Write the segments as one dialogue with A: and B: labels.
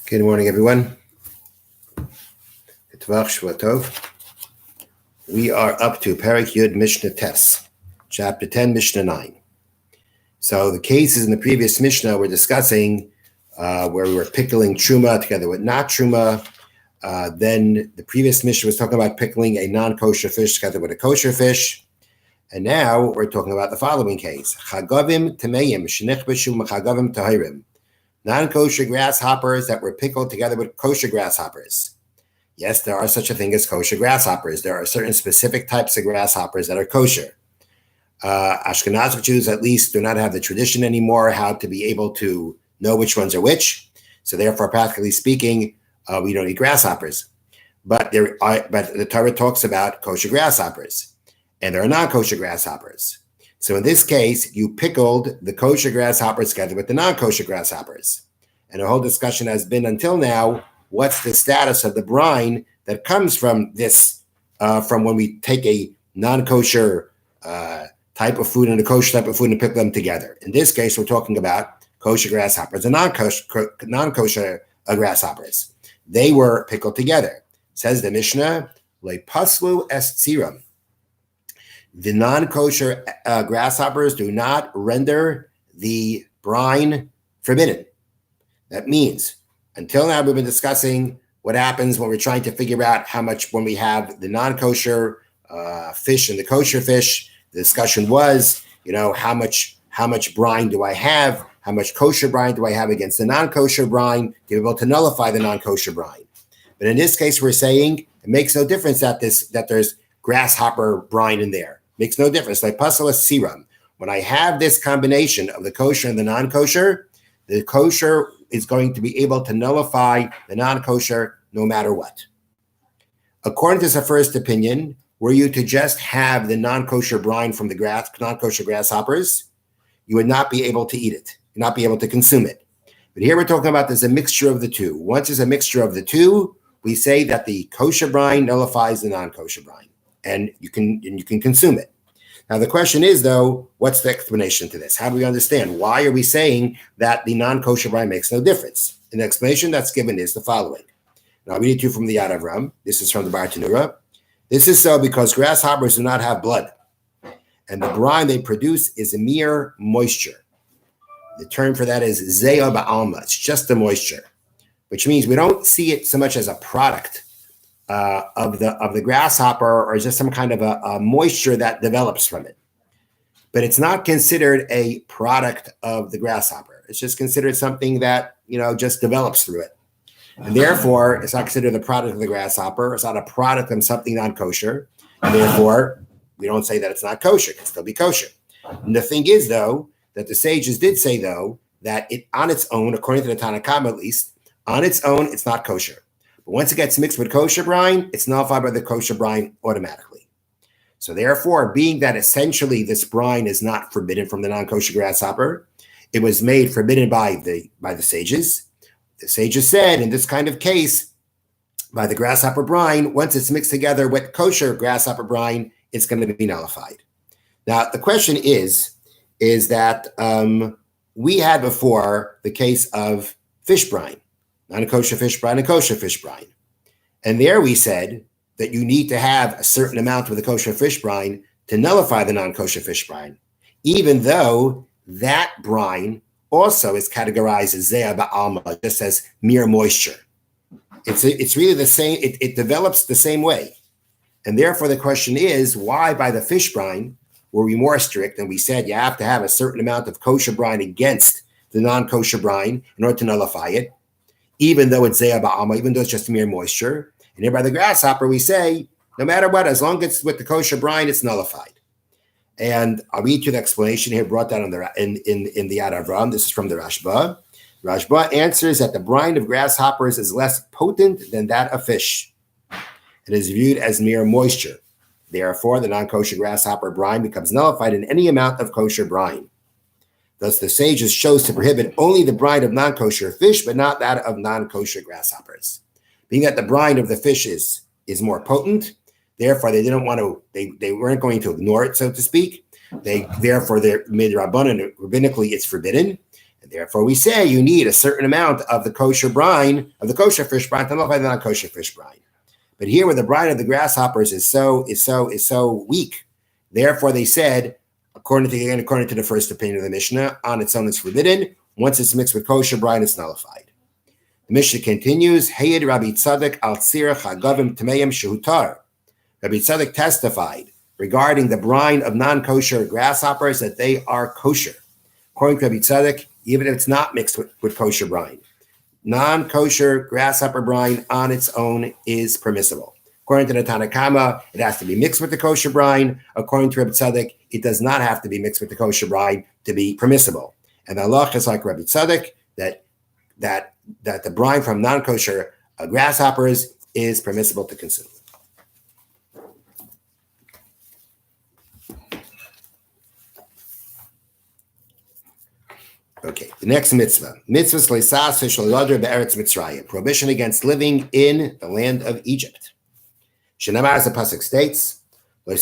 A: Good morning, everyone. We are up to Perek Yud Mishna Tes, chapter 10, Mishna 9. So the cases in the previous Mishnah we're discussing where we were pickling truma together with not truma. Then the previous Mishnah was talking about pickling a non-kosher fish together with a kosher fish. And now we're talking about the following case. Chagavim Tameim Shenichbeshu Chagavim Tahirim. Non-kosher grasshoppers that were pickled together with kosher grasshoppers. Yes, there are such a thing as kosher grasshoppers. There are certain specific types of grasshoppers that are kosher. Ashkenazic Jews, at least, do not have the tradition anymore how to be able to know which ones are which. So therefore, practically speaking, we don't eat grasshoppers. But the Torah talks about kosher grasshoppers, and there are non-kosher grasshoppers. So in this case, you pickled the kosher grasshoppers together with the non-kosher grasshoppers. And the whole discussion has been until now, what's the status of the brine that comes from this, from when we take a non-kosher type of food and a kosher type of food and pickle them together. In this case, we're talking about kosher grasshoppers and non-kosher grasshoppers. They were pickled together. Says the Mishnah, Le paslu es tziram. The non-kosher grasshoppers do not render the brine forbidden. That means, until now we've been discussing what happens when we're trying to figure out how much, when we have the non-kosher fish and the kosher fish. The discussion was, how much brine do I have? How much kosher brine do I have against the non-kosher brine to be able to nullify the non-kosher brine? But in this case, we're saying it makes no difference that there's grasshopper brine in there. Makes no difference. Like pasal siram. When I have this combination of the kosher and the non-kosher, the kosher is going to be able to nullify the non-kosher no matter what. According to the first opinion, were you to just have the non-kosher brine from the non-kosher grasshoppers, you would not be able to eat it, not be able to consume it. But here we're talking about there's a mixture of the two. Once there's a mixture of the two, we say that the kosher brine nullifies the non-kosher brine, and you can consume it. Now the question is, though, what's the explanation to this? How do we understand? Why are we saying that the non-kosher brine makes no difference? And the explanation that's given is the following. Now I'll read it to you from the Yad Avram. This is from the Bar Tanura. This is so because grasshoppers do not have blood, and the brine they produce is a mere moisture. The term for that is zeya ba'alma. It's just the moisture, which means we don't see it so much as a product of the grasshopper or just some kind of a moisture that develops from it. But it's not considered a product of the grasshopper. It's just considered something that, just develops through it. And therefore, it's not considered the product of the grasshopper. It's not a product of something non-kosher. And therefore, we don't say that it's not kosher. It can still be kosher. And the thing is, though, that the sages did say, though, that it on its own, according to the Tanna Kama at least, on its own, it's not kosher. But once it gets mixed with kosher brine, it's nullified by the kosher brine automatically. So therefore, being that essentially this brine is not forbidden from the non-kosher grasshopper, it was made forbidden by the sages. The sages said, in this kind of case, by the grasshopper brine, once it's mixed together with kosher grasshopper brine, it's going to be nullified. Now, the question is that we had before the case of fish brine, non-kosher fish brine and kosher fish brine. And there we said that you need to have a certain amount of the kosher fish brine to nullify the non-kosher fish brine, even though that brine also is categorized as zeya ba'alma, just as mere moisture. It's really the same. It develops the same way. And therefore, the question is, why by the fish brine were we more strict? And we said you have to have a certain amount of kosher brine against the non-kosher brine in order to nullify it, even though it's zeya ba'alma, even though it's just mere moisture. And here by the grasshopper, we say, no matter what, as long as it's with the kosher brine, it's nullified. And I'll read you the explanation here brought down in the Yad Avram. This is from the Rashba. Rashba answers that the brine of grasshoppers is less potent than that of fish. It is viewed as mere moisture. Therefore, the non-kosher grasshopper brine becomes nullified in any amount of kosher brine. Thus, the sages chose to prohibit only the brine of non-kosher fish, but not that of non-kosher grasshoppers. Being that the brine of the fish is more potent, therefore they didn't want to. They weren't going to ignore it, so to speak. They made the rabbanan rabbinically it's forbidden. Therefore, we say you need a certain amount of the kosher brine, of the kosher fish brine, to nullify the non-kosher fish brine. But here, where the brine of the grasshoppers is so weak, therefore they said, according to the first opinion of the Mishnah, on its own it's forbidden. Once it's mixed with kosher brine, it's nullified. The Mishnah continues, Hayed Rabbi Tzadok al tzirach hagavim tmeim shehutar. Rabbi Tzadok testified regarding the brine of non-kosher grasshoppers that they are kosher. According to Rabbi Tzadok, even if it's not mixed with kosher brine, non-kosher grasshopper brine on its own is permissible. According to the Tanna Kama, it has to be mixed with the kosher brine. According to Rabbi Tzadok, it does not have to be mixed with the kosher brine to be permissible. And the halacha is like Rabbi Tzadok, that the brine from non-kosher grasshoppers is permissible to consume. Okay, the next mitzvah. Prohibition against living in the land of Egypt. Shenamar, as the pasuk states, you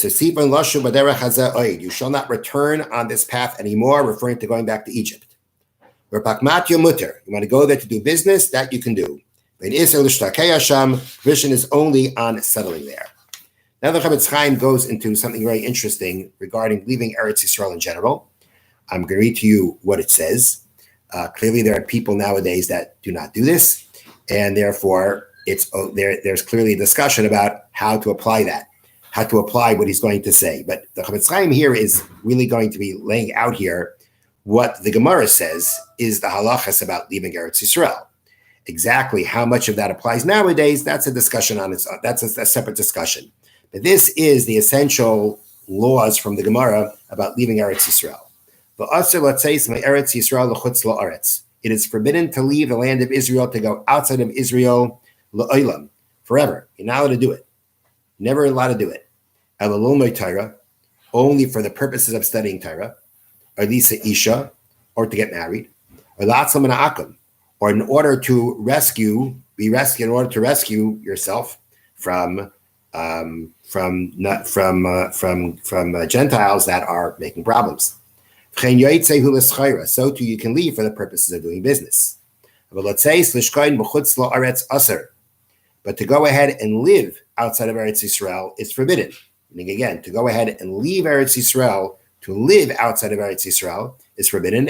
A: shall not return on this path anymore, referring to going back to Egypt. You want to go there to do business, that you can do. Prohibition is only on settling there. Now the Chavetz Chaim goes into something very interesting regarding leaving Eretz Yisrael in general. I'm going to read to you what it says. Clearly, there are people nowadays that do not do this, and therefore, there's clearly a discussion about how to apply that, how to apply what he's going to say. But the Chavetz Chaim here is really going to be laying out here what the Gemara says is the halachas about leaving Eretz Yisrael. Exactly how much of that applies nowadays, that's a discussion on its own. That's a separate discussion. But this is the essential laws from the Gemara about leaving Eretz Yisrael. It is forbidden to leave the land of Israel to go outside of Israel forever. You're not allowed to do it. Never allowed to do it. Only for the purposes of studying Torah, or lisa isha, or to get married, or in order to rescue yourself from Gentiles that are making problems. So too you can leave for the purposes of doing business. But to go ahead and live outside of Eretz Yisrael is forbidden. Meaning again, to go ahead and leave Eretz Yisrael, to live outside of Eretz Yisrael is forbidden,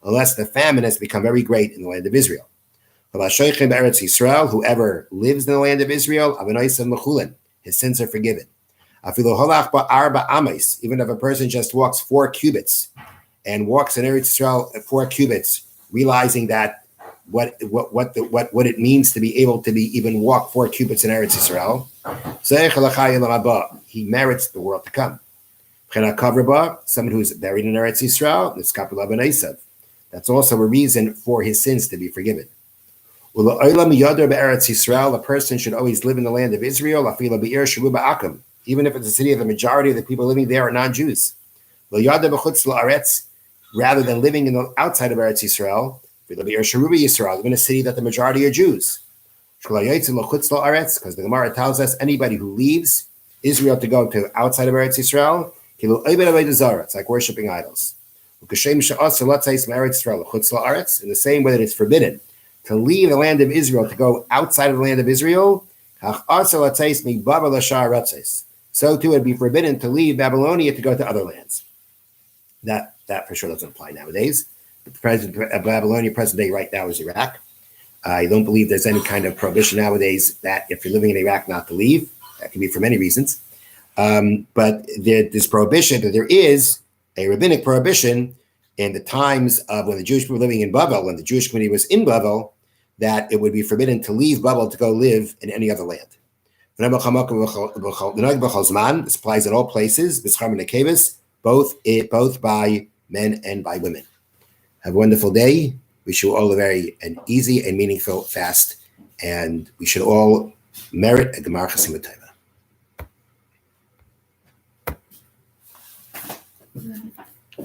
A: unless the famine has become very great in the land of Israel. Whoever lives in the land of Israel, his sins are forgiven. Even if a person just walks 4 cubits and walks in Eretz Yisrael at 4 cubits, realizing that what it means to be able to even walk 4 cubits in Eretz Yisrael, he merits the world to come. Someone who's buried in Eretz Yisrael, that's also a reason for his sins to be forgiven. A person should always live in the land of Israel, even if it's a city of the majority of the people living there are non-Jews. Rather than living outside of Eretz Yisrael, live in a city that the majority are Jews. Because the Gemara tells us anybody who leaves Israel to go to outside of Eretz Yisrael, it's like worshipping idols. In the same way that it's forbidden to leave the land of Israel to go outside of the land of Israel, so too it would be forbidden to leave Babylonia to go to other lands. That for sure doesn't apply nowadays. The president of Babylonia, present day right now, is Iraq. I don't believe there's any kind of prohibition nowadays that if you're living in Iraq not to leave. That can be for many reasons. But this prohibition, that there is a rabbinic prohibition in the times of when the Jewish people were living in Babel, when the Jewish community was in Babel, that it would be forbidden to leave Babel to go live in any other land. This applies in all places, both by men and by women. Have a wonderful day. Wish you all an easy and meaningful fast, and we should all merit a Gemar Chasim.